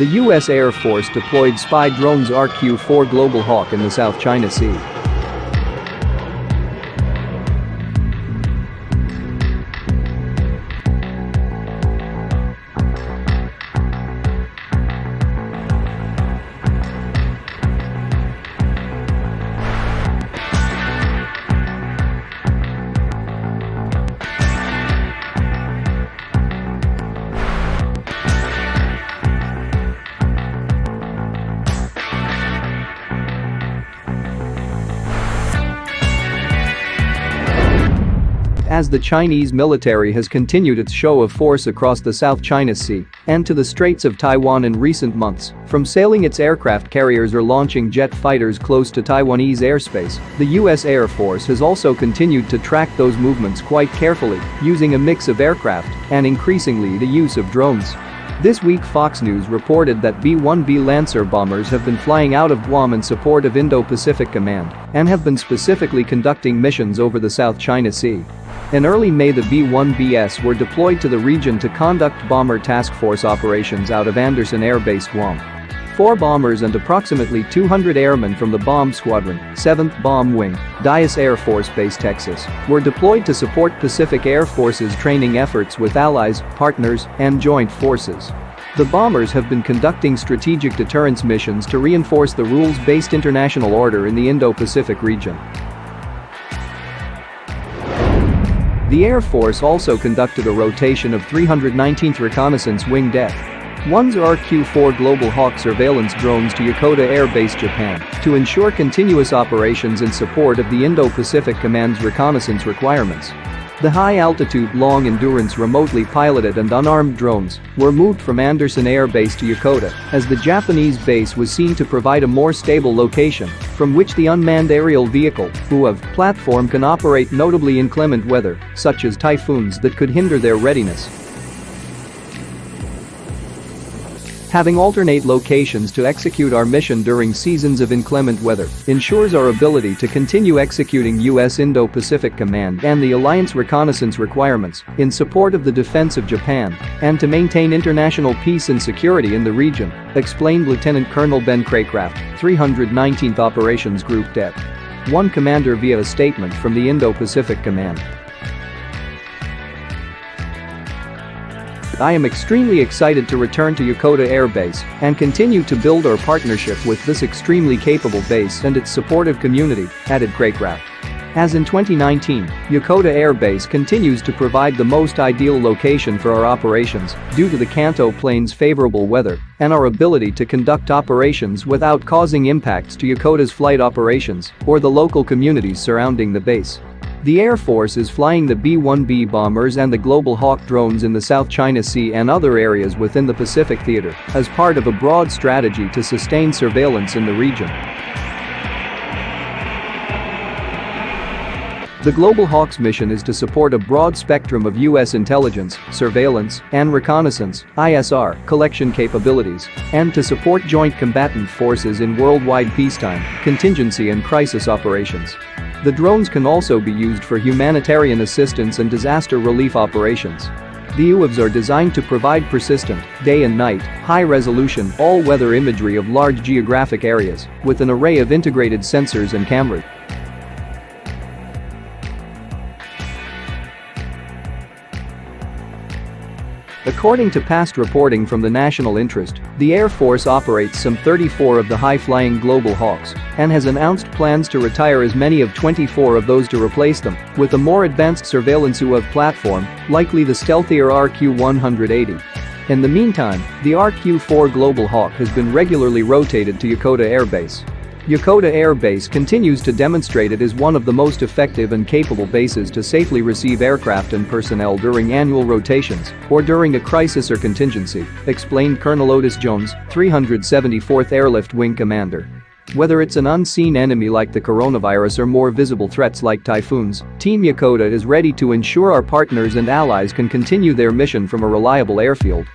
The U.S. Air Force deployed spy drones RQ-4 Global Hawk in the South China Sea. As the Chinese military has continued its show of force across the South China Sea and to the Straits of Taiwan in recent months, from sailing its aircraft carriers or launching jet fighters close to Taiwanese airspace, the U.S. Air Force has also continued to track those movements quite carefully, using a mix of aircraft and increasingly the use of drones. This week Fox News reported that B-1B Lancer bombers have been flying out of Guam in support of Indo-Pacific Command and have been specifically conducting missions over the South China Sea. In early May, the B-1Bs were deployed to the region to conduct bomber task force operations out of Andersen Air Base, Guam. 4 bombers and approximately 200 airmen from the Bomb Squadron, 7th Bomb Wing, Dyess Air Force Base, Texas, were deployed to support Pacific Air Force's training efforts with allies, partners, and joint forces. The bombers have been conducting strategic deterrence missions to reinforce the rules-based international order in the Indo-Pacific region. The Air Force also conducted a rotation of 319th Reconnaissance Wing Det-1's RQ-4 Global Hawk surveillance drones to Yokota Air Base, Japan, to ensure continuous operations in support of the Indo-Pacific Command's reconnaissance requirements. The high-altitude, long-endurance remotely piloted and unarmed drones were moved from Andersen Air Base to Yokota, as the Japanese base was seen to provide a more stable location from which the unmanned aerial vehicle UAV platform can operate, notably in inclement weather, such as typhoons that could hinder their readiness. Having alternate locations to execute our mission during seasons of inclement weather ensures our ability to continue executing U.S. Indo-Pacific Command and the alliance reconnaissance requirements in support of the defense of Japan and to maintain international peace and security in the region, explained Lieutenant Colonel Ben Craycraft, 319th Operations Group Det-1 commander via a statement from the Indo-Pacific Command. I am extremely excited to return to Yokota Air Base and continue to build our partnership with this extremely capable base and its supportive community, added Craycraft. As in 2019, Yokota Air Base continues to provide the most ideal location for our operations due to the Kanto Plains' favorable weather and our ability to conduct operations without causing impacts to Yokota's flight operations or the local communities surrounding the base. The Air Force is flying the B-1B bombers and the Global Hawk drones in the South China Sea and other areas within the Pacific Theater as part of a broad strategy to sustain surveillance in the region. The Global Hawk's mission is to support a broad spectrum of U.S. intelligence, surveillance, and reconnaissance (ISR) collection capabilities, and to support joint combatant forces in worldwide peacetime, contingency and crisis operations. The drones can also be used for humanitarian assistance and disaster relief operations. The UAVs are designed to provide persistent, day and night, high-resolution, all-weather imagery of large geographic areas with an array of integrated sensors and cameras. According to past reporting from the National Interest, the Air Force operates some 34 of the high-flying Global Hawks and has announced plans to retire as many of 24 of those to replace them with a more advanced surveillance UAV platform, likely the stealthier RQ-180. In the meantime, the RQ-4 Global Hawk has been regularly rotated to Yokota Air Base. Yokota Air Base continues to demonstrate it is one of the most effective and capable bases to safely receive aircraft and personnel during annual rotations or during a crisis or contingency, explained Colonel Otis Jones, 374th Airlift Wing Commander. Whether it's an unseen enemy like the coronavirus or more visible threats like typhoons, Team Yokota is ready to ensure our partners and allies can continue their mission from a reliable airfield.